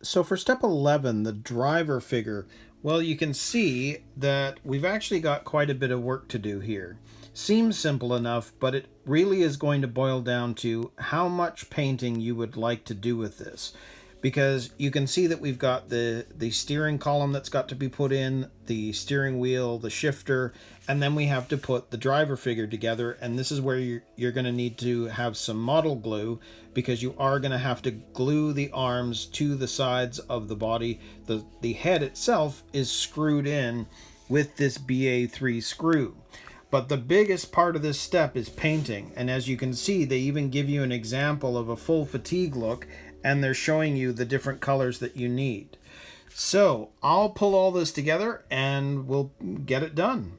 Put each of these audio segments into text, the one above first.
So for step 11, the driver figure, well, you can see that we've actually got quite a bit of work to do here. Seems simple enough, but it really is going to boil down to how much painting you would like to do with this. Because you can see that we've got the steering column that's got to be put in, the steering wheel, the shifter, and then we have to put the driver figure together. And this is where you're going to need to have some model glue, because you are going to have to glue the arms to the sides of the body. The head itself is screwed in with this BA3 screw. But the biggest part of this step is painting. And as you can see, they even give you an example of a full fatigue look, and they're showing you the different colors that you need. So I'll pull all this together and we'll get it done.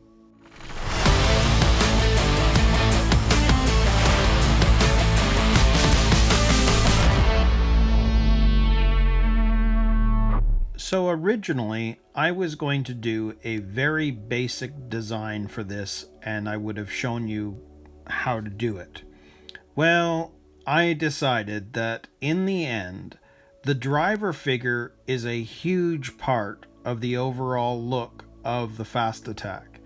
So originally, I was going to do a very basic design for this, and I would have shown you how to do it. Well, I decided that in the end, the driver figure is a huge part of the overall look of the Fast Attack.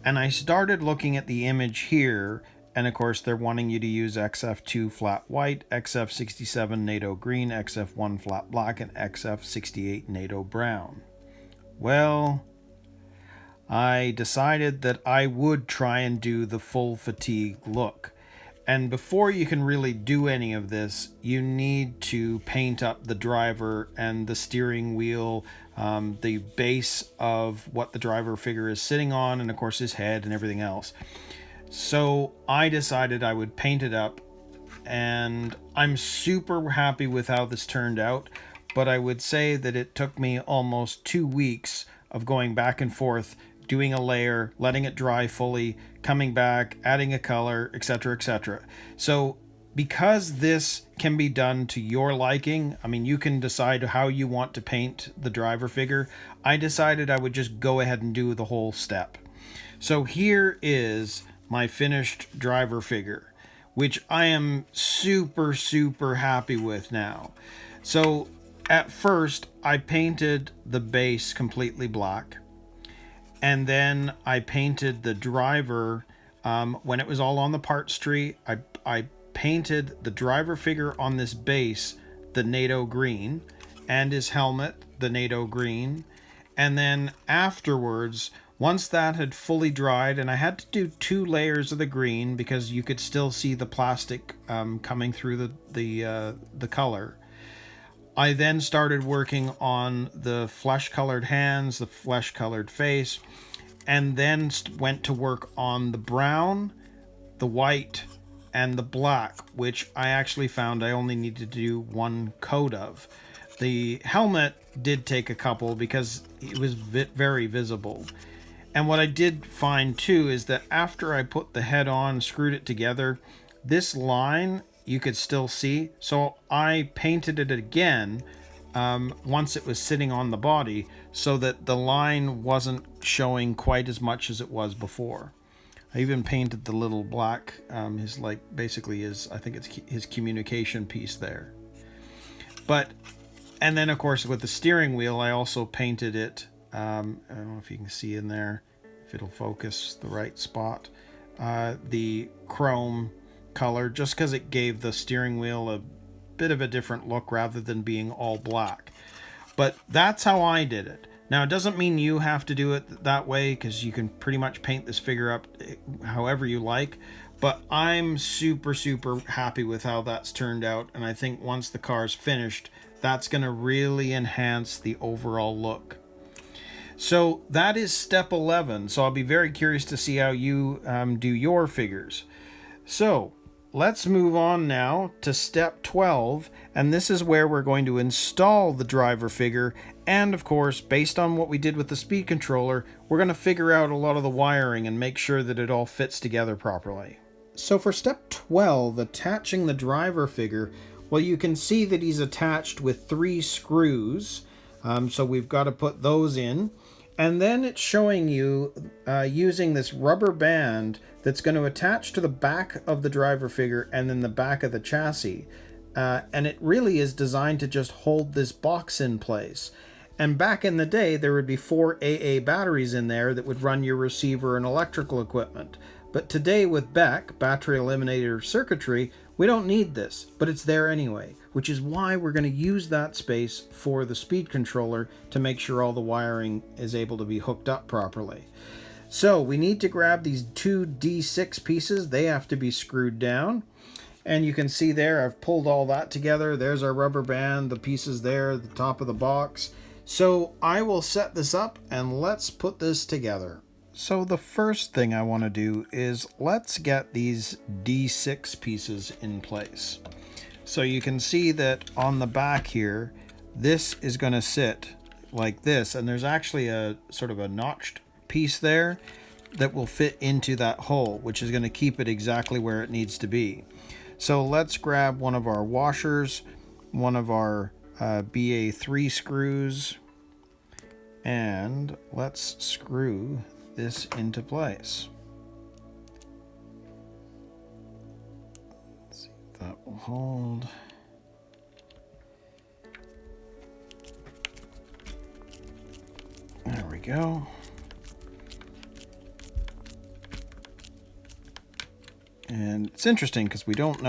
And I started looking at the image here, and of course they're wanting you to use XF2 flat white, XF67 NATO green, XF1 flat black, and XF68 NATO brown. Well, I decided that I would try and do the full fatigue look. And before you can really do any of this, you need to paint up the driver and the steering wheel, the base of what the driver figure is sitting on, and of course his head and everything else. So I decided I would paint it up, and I'm super happy with how this turned out, but I would say that it took me almost 2 weeks of going back and forth, doing a layer, letting it dry fully, coming back, adding a color, etc., etc. So because this can be done to your liking, I mean, you can decide how you want to paint the driver figure. I decided I would just go ahead and do the whole step. So here is my finished driver figure, which I am super, super happy with now. So at first, I painted the base completely black. And then I painted the driver when it was all on the parts tree. I painted the driver figure on this base, the NATO green, and his helmet, the NATO green. And then afterwards, once that had fully dried, and I had to do 2 layers of the green because you could still see the plastic coming through the color. I then started working on the flesh-colored hands, the flesh-colored face, and then went to work on the brown, the white, and the black, which I actually found I only needed to do 1 coat of. The helmet did take a couple because it was very visible. And what I did find too is that after I put the head on, screwed it together, this line you could still see. So I painted it again once it was sitting on the body so that the line wasn't showing quite as much as it was before. I even painted the little black, his I think it's his communication piece there. And then of course with the steering wheel, I also painted it. I don't know if you can see in there, if it'll focus the right spot. The chrome color, just because it gave the steering wheel a bit of a different look rather than being all black. But that's how I did it. Now, it doesn't mean you have to do it that way, because you can pretty much paint this figure up however you like. But I'm super, super happy with how that's turned out. And I think once the car's finished, that's going to really enhance the overall look. So that is step 11. So I'll be very curious to see how you do your figures. So let's move on now to step 12, and this is where we're going to install the driver figure, and of course, based on what we did with the speed controller, we're going to figure out a lot of the wiring and make sure that it all fits together properly. So for step 12, attaching the driver figure, well, you can see that he's attached with 3 screws, so we've got to put those in. And then it's showing you using this rubber band that's going to attach to the back of the driver figure and then the back of the chassis. and it really is designed to just hold this box in place. And back in the day, there would be 4 AA batteries in there that would run your receiver and electrical equipment. But today with BEC, battery eliminator circuitry, we don't need this, but it's there anyway, which is why we're going to use that space for the speed controller to make sure all the wiring is able to be hooked up properly. So we need to grab these 2 D6 pieces. They have to be screwed down. And you can see there, I've pulled all that together. There's our rubber band, the pieces there at the top of the box. So I will set this up and let's put this together. So the first thing I want to do is let's get these D6 pieces in place. So you can see that on the back here, this is going to sit like this, and there's actually a sort of a notched piece there that will fit into that hole, which is going to keep it exactly where it needs to be. So let's grab one of our washers, one of our BA3 screws, and let's screw this into place. Let's see if that will hold. There we go. And it's interesting because I don't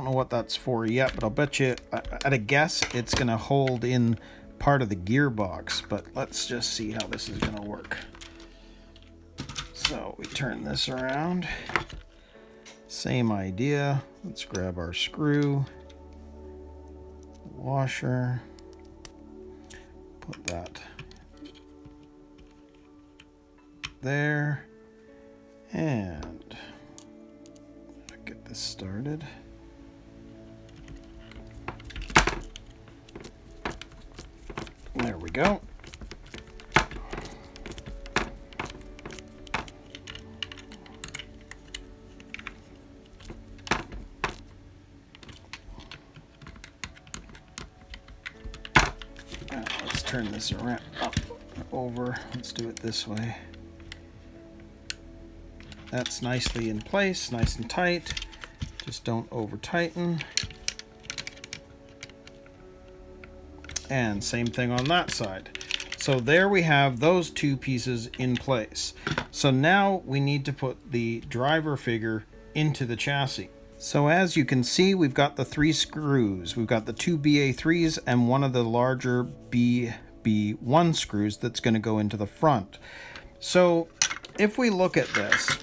know what that's for yet, but I'll bet you, at a guess, it's going to hold in part of the gearbox, but let's just see how this is going to work. So we turn this around, same idea. Let's grab our screw, washer, put that there, and get this started. There we go. Let's turn this around, up, over. Let's do it this way. That's nicely in place, nice and tight. Just don't over tighten. And same thing on that side. So there we have those 2 pieces in place. So now we need to put the driver figure into the chassis. So as you can see, we've got the 3 screws. We've got the 2 BA3s and one of the larger BB1 screws that's going to go into the front. So if we look at this,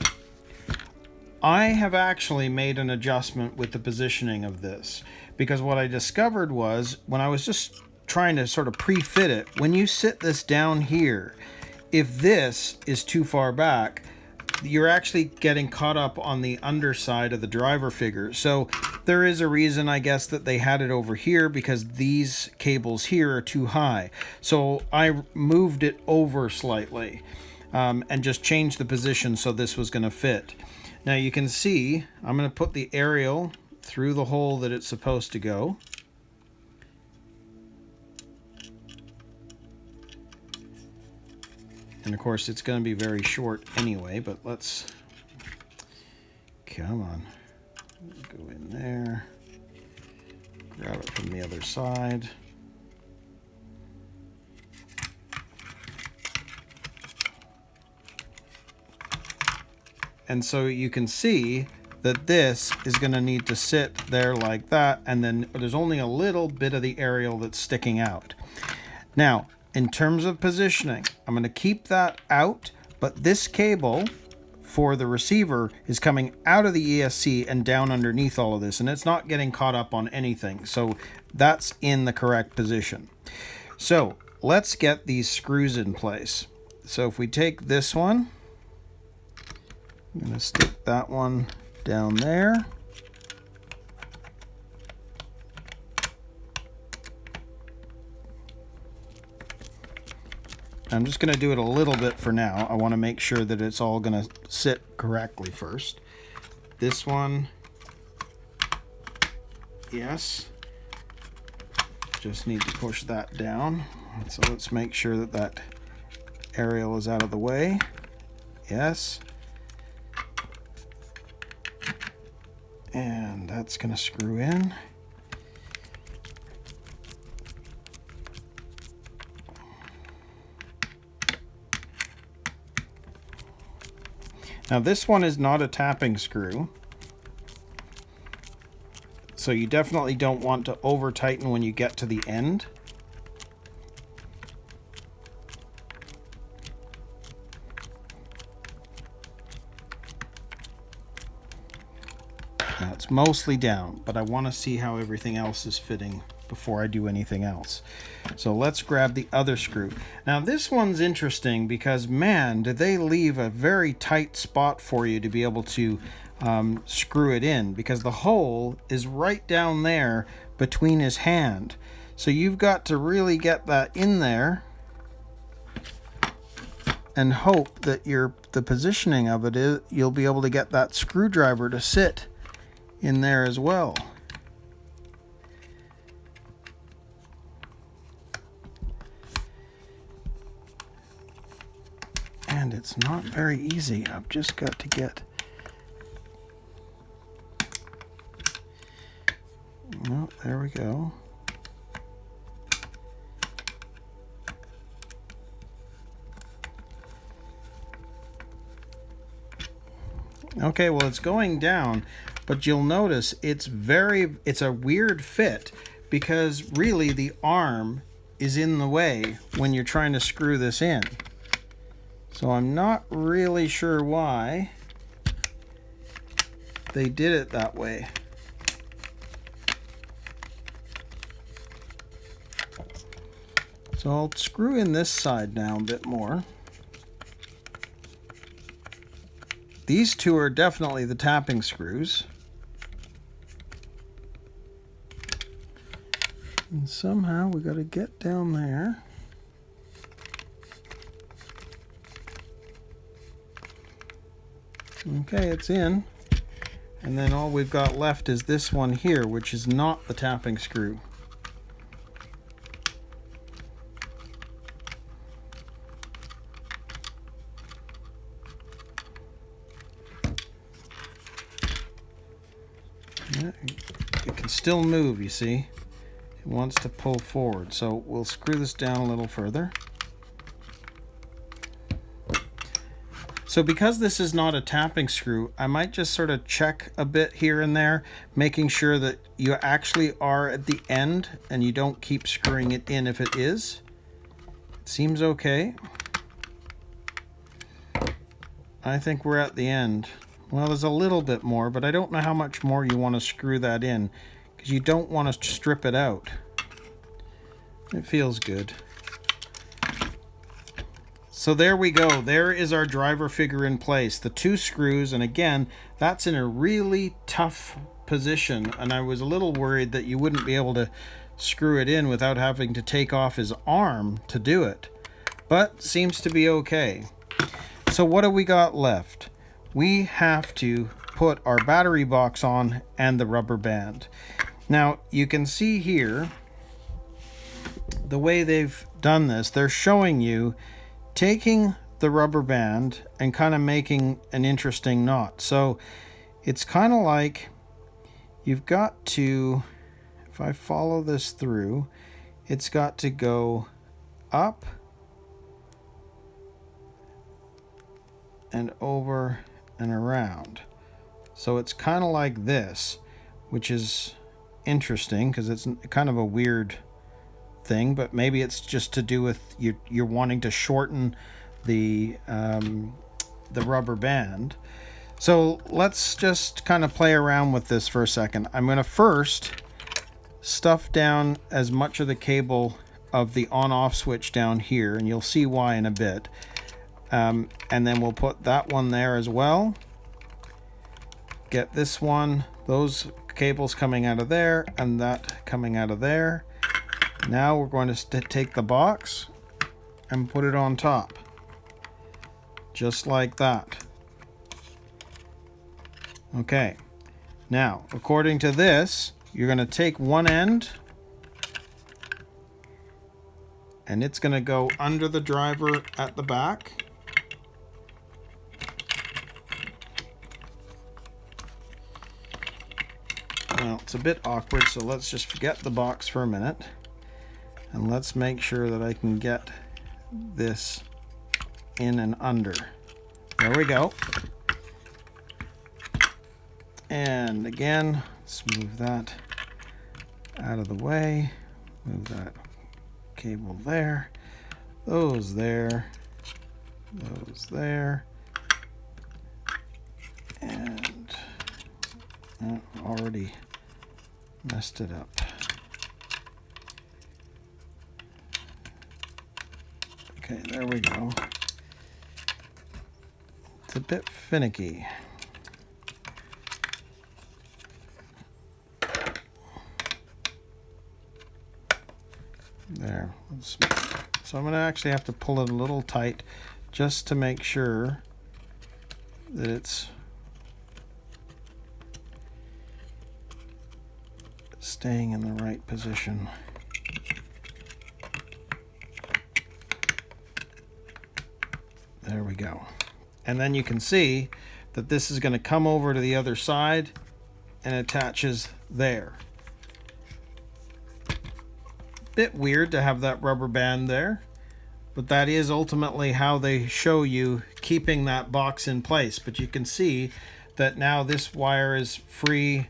I have actually made an adjustment with the positioning of this, because what I discovered was when I was just trying to sort of pre-fit it, when you sit this down here, if this is too far back, you're actually getting caught up on the underside of the driver figure. So there is a reason, I guess, that they had it over here, because these cables here are too high. So I moved it over slightly and just changed the position so this was going to fit. Now you can see I'm going to put the aerial through the hole that it's supposed to go. And of course it's going to be very short anyway, but let's, come on, go in there, grab it from the other side. And so you can see that this is going to need to sit there like that, and then there's only a little bit of the aerial that's sticking out. Now, in terms of positioning, I'm going to keep that out, but this cable for the receiver is coming out of the ESC and down underneath all of this, and it's not getting caught up on anything. So that's in the correct position. So let's get these screws in place. So if we take this one, I'm going to stick that one down there. I'm just going to do it a little bit for now. I want to make sure that it's all going to sit correctly first. This one, yes. Just need to push that down. So let's make sure that that aerial is out of the way. Yes. And that's going to screw in. Now this one is not a tapping screw, so you definitely don't want to over tighten when you get to the end. Now it's mostly down, but I want to see how everything else is fitting before I do anything else. So let's grab the other screw. Now this one's interesting because, man, did they leave a very tight spot for you to be able to screw it in, because the hole is right down there between his hand. So you've got to really get that in there and hope that the positioning of it is, you'll be able to get that screwdriver to sit in there as well. And it's not very easy. I've just got to get... Oh, there we go. Okay, well, it's going down, but you'll notice it's a weird fit, because really the arm is in the way when you're trying to screw this in. So I'm not really sure why they did it that way. So I'll screw in this side now a bit more. These two are definitely the tapping screws. And somehow we got to get down there. Okay, it's in. And then all we've got left is this one here, which is not the tapping screw. Yeah, it can still move, you see. It wants to pull forward. So we'll screw this down a little further. So because this is not a tapping screw, I might just sort of check a bit here and there, making sure that you actually are at the end and you don't keep screwing it in if it is. It seems okay. I think we're at the end. Well, there's a little bit more, but I don't know how much more you want to screw that in, because you don't want to strip it out. It feels good. So there we go. There is our driver figure in place. The two screws, and again, that's in a really tough position, and I was a little worried that you wouldn't be able to screw it in without having to take off his arm to do it. But seems to be okay. So what do we got left? We have to put our battery box on and the rubber band. Now you can see here the way they've done this. They're showing you taking the rubber band and kind of making an interesting knot. So it's kind of like you've got to, if I follow this through, it's got to go up and over and around. So it's kind of like this, which is interesting because it's kind of a weird thing, but maybe it's just to do with you're wanting to shorten the rubber band. So let's just kind of play around with this for a second. I'm going to first stuff down as much of the cable of the on-off switch down here, and you'll see why in a bit. And then we'll put that one there as well. Get this one, those cables coming out of there, and that coming out of there. Now we're going to take the box and put it on top. Just like that. Okay. Now, according to this, you're going to take one end and it's going to go under the driver at the back. Well, it's a bit awkward, so let's just forget the box for a minute. And let's make sure that I can get this in and under. There we go. And again, let's move that out of the way. Move that cable there. Those there. Those there. And already messed it up. Okay, there we go. It's a bit finicky. There. So I'm going to actually have to pull it a little tight just to make sure that it's staying in the right position. There we go. And then you can see that this is going to come over to the other side and attaches there. Bit weird to have that rubber band there, but that is ultimately how they show you keeping that box in place. But you can see that now this wire is free.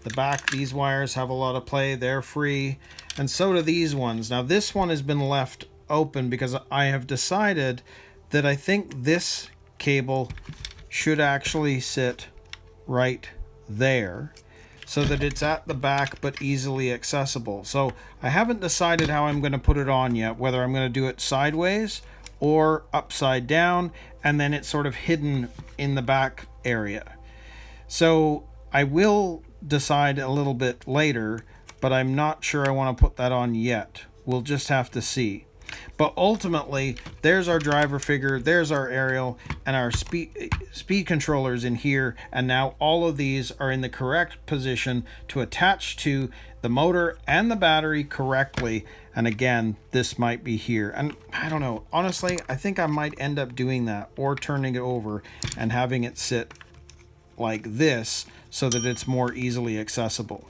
The back, these wires have a lot of play, they're free, and so do these ones. Now this one has been left open because I have decided that I think this cable should actually sit right there, so that it's at the back but easily accessible. So I haven't decided how I'm going to put it on yet, whether I'm going to do it sideways or upside down, and then it's sort of hidden in the back area. So I will decide a little bit later, but I'm not sure I want to put that on yet. We'll just have to see. But ultimately, there's our driver figure, there's our aerial, and our speed controllers in here, and now all of these are in the correct position to attach to the motor and the battery correctly. And again, this might be here, and I don't know, honestly, I think I might end up doing that, or turning it over and having it sit like this so that it's more easily accessible.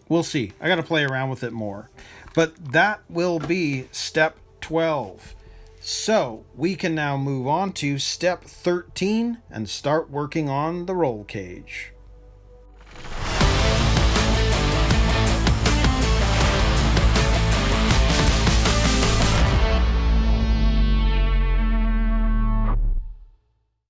We'll see. I got to play around with it more. But that will be step 12. So we can now move on to step 13 and start working on the roll cage.